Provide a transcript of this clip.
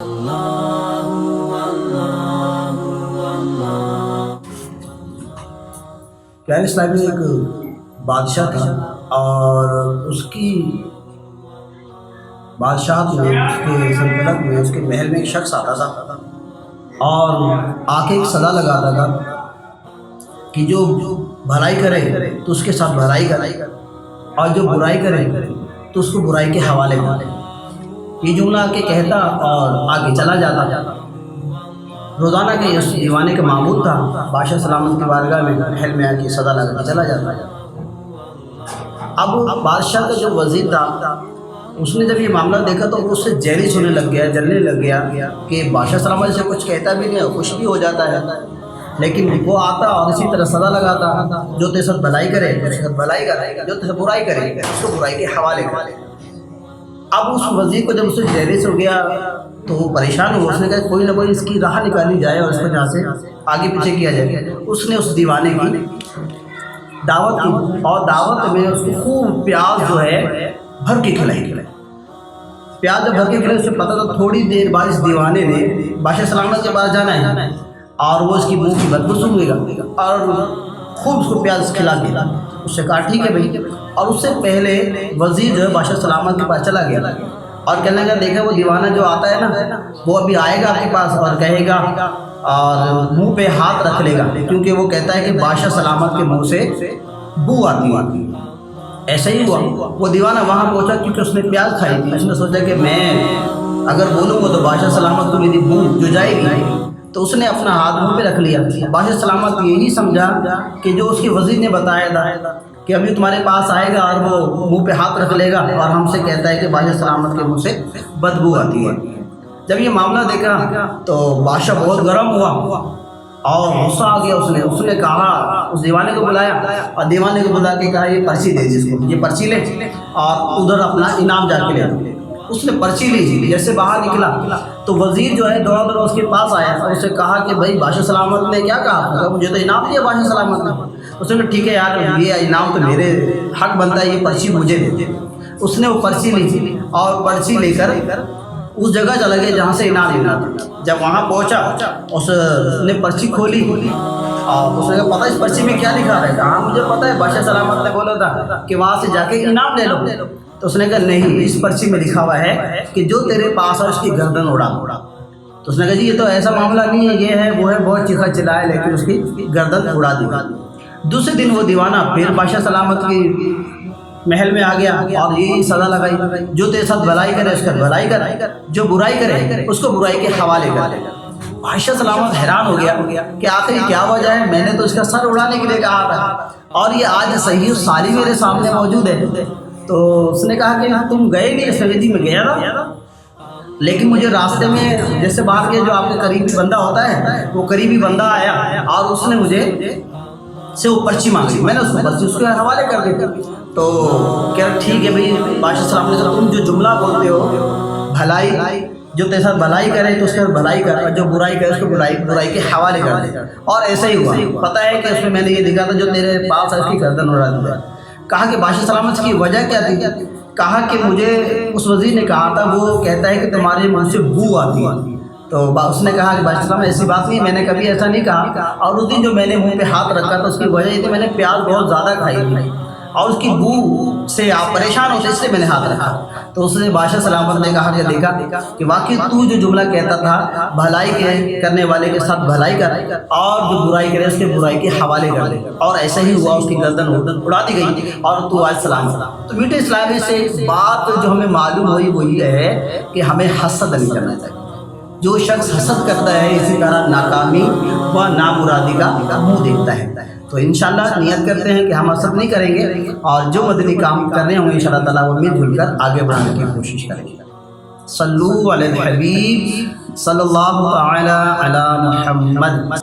پیارے اسلام میں ایک بادشاہ تھا اور اس کی بادشاہت میں، اس کے سلطنت میں، اس کے محل میں ایک شخص آتا تھا اور آ کے ایک صدا لگاتا تھا کہ جو بھلائی کرے تو اس کے ساتھ بھلائی کرے اور جو برائی کرے تو اس کو برائی کے حوالے کرے۔ یہ جملہ آ کے کہتا اور آگے چلا جاتا۔ روزانہ کے اس دیوانے کا معمول تھا بادشاہ سلامت کی بارگاہ میں محل میں آ کے صدا لگا کے چلا جاتا۔ اب بادشاہ کا جو وزیر تھا اس نے جب یہ معاملہ دیکھا تو اس سے جیلس ہونے لگ گیا، جلنے لگ گیا کہ بادشاہ سلامت سے کچھ کہتا بھی نہیں، خوش بھی ہو جاتا ہے، لیکن وہ آتا اور اسی طرح صدا لگاتا، جو تیرے ساتھ بھلائی کرے اس کے ساتھ بھلائی کرے، جو تیرے ساتھ برائی کرے اس کو برائی کے حوالے کرے۔ اب اس وزیر کو جب اس سے جیلس ہو گیا تو وہ پریشان ہوا، اس نے کہا کوئی نہ کوئی اس کی راہ نکالی جائے اور اس کو جہاں سے آگے پیچھے کیا جائے۔ اس نے اس دیوانے کی دعوت کی اور دعوت میں اس کو خوب پیاز جو ہے بھر کے کھلائی۔ پیاز جب بھر کے کھلائے، اس سے پتہ تھا تھوڑی دیر بعد اس دیوانے نے بادشاہ سلامت کے پاس جانا ہے اور وہ اس کی منہ کی بدبو سونگے گا اور خوب اس کو پیاز کھلا دیا۔ اس سے کہا ٹھیک ہے بھائی، اور اس سے پہلے وزیر جو ہے بادشاہ سلامت کے پاس چلا گیا اور کہنے لگا دیکھا وہ دیوانہ جو آتا ہے نا وہ ابھی آئے گا آپ کے پاس اور کہے گا اور منہ پہ ہاتھ رکھ لے گا، کیونکہ وہ کہتا ہے کہ بادشاہ سلامت کے منہ سے بو آتی ہے۔ ایسا ہی ہوا، وہ دیوانہ وہاں پہنچا کیونکہ اس نے پیاز کھائی تھی۔ اس نے سوچا کہ میں اگر بولوں گا تو بادشاہ سلامت کو میری بو جو جائے گی، تو اس نے اپنا ہاتھ منہ پہ رکھ لیا۔ بادشاہ سلامت یہی سمجھا کہ جو اس کے وزیر نے بتایا تھا کہ ابھی تمہارے پاس آئے گا اور وہ منہ پہ ہاتھ رکھ لے گا اور ہم سے کہتا ہے کہ بادشاہ سلامت کے منہ سے بدبو آتی ہے۔ جب یہ معاملہ دیکھا تو بادشاہ بہت گرم ہوا اور غصہ آ گیا۔ اس نے کہا، اس دیوانے کو بلایا اور دیوانے کو بلا کے کہا یہ پرچی دے جس کو، یہ پرچی لے اور ادھر اپنا انعام جا کے لے۔ اس نے پرچی لی، جیسے باہر نکلا تو وزیر جو ہے دوڑا دوڑا اس کے پاس آیا اور اسے کہا کہ بھائی بادشاہ سلامت نے کیا کہا؟ مجھے تو انعام دیا بادشاہ سلامت نے۔ اس نے کہا ٹھیک ہے یار، یہ انعام تو میرے حق بنتا ہے، یہ پرچی مجھے دے۔ اس نے وہ پرچی لی اور پرچی لے کر اس جگہ چلا گیا جہاں سے انعام لینا تھا۔ جب وہاں پہنچا اس نے پرچی کھولی اور اس نے کہا پتہ اس پرچی میں کیا لکھا ہے؟ کہا مجھے پتہ ہے، بادشاہ سلامت نے بولا تھا کہ وہاں سے جا کے انعام لے لو۔ تو اس نے کہا نہیں، اس پرچی میں لکھا ہوا ہے کہ جو تیرے پاس ہے اس کی گردن اڑا۔ تو اس نے کہا جی یہ تو ایسا معاملہ نہیں ہے، یہ ہے وہ ہے، بہت چیخا چلایا لیکن اس کی گردن اڑا دی۔ دوسرے دن وہ دیوانہ پھر بادشاہ سلامت کی محل میں آ گیا اور یہی سزا لگائی، جو تیرے ساتھ بھلائی کرے اس کا بھلائی کر، جو برائی کرے اس کو برائی کے حوالے کر۔ بادشاہ سلامت حیران ہو گیا کہ آخر کیا وجہ ہے، میں نے تو اس کا سر اڑانے کے لیے کہا تھا اور یہ آج صحیح ساری میرے سامنے موجود ہے۔ تو اس نے کہا کہ تم گئے نہیں؟ اس نے کہا جی میں گیا تھا، لیکن مجھے راستے میں جیسے باہر کے جو آپ کے قریبی بندہ ہوتا ہے وہ قریبی بندہ آیا اور اس نے مجھے سے وہ پرچی مانگی، میں نے اس کو پرچی اس کے حوالے کر دی۔ تو کہہ رہا ٹھیک ہے بھائی، بادشاہ صاحب نے کہا تم جو جملہ بولتے ہو بھلائی، جو تیرے ساتھ بھلائی کرے تو اس کے ساتھ بھلائی کر اور جو برائی کرے اس کو برائی کے حوالے کر دے۔ اور ایسا ہی ہوا، پتہ ہے کہ اس میں نے یہ لکھا تھا جو تیرے پاس ہے اس کی گردن اڑا دی۔ کہا کہ بادشاہ سلامت کی وجہ کیا تھی؟ کہا کہ مجھے اس وزیر نے کہا تھا، وہ کہتا ہے کہ تمہارے منہ سے بو آتی ہے۔ تو اس نے کہا کہ بادشاہ صاحب ایسی بات نہیں، میں نے کبھی ایسا نہیں کہا، اور اس دن جو میں نے منہ پہ ہاتھ رکھا تھا اس کی وجہ یہ تھی میں نے پیاز بہت زیادہ کھائی تھی اور اس کی بو سے آپ پریشان ہوتے اس لیے میں نے ہاتھ رکھا۔ تو اس نے بادشاہ سلامت نے کہا کہ دیکھا کہ واقعی تو جو جملہ کہتا تھا بھلائی کرنے والے کے ساتھ بھلائی کر اور جو برائی کرے اس کے برائی کے حوالے کر دے، اور ایسا ہی ہوا، اس کی گردن اڑا دی گئی اور تو آج سلامت۔ تو میٹھے اسلامی سے ایک بات جو ہمیں معلوم ہوئی وہ یہ ہے کہ ہمیں حسد نہیں کرنا چاہیے۔ جو شخص حسد کرتا ہے اسی طرح ناکامی و نامرادی کا منہ دیکھتا ہے۔ تو انشاءاللہ نیت کرتے ہیں کہ ہم حسد نہیں کریں گے اور جو مدنی کام کرنے ہوں گے انشاءاللہ تعالیٰ وہ مل جل کر آگے بڑھانے کی کوشش کریں گے۔ صلو علی الحبیب صلی اللہ تعالی علی محمد۔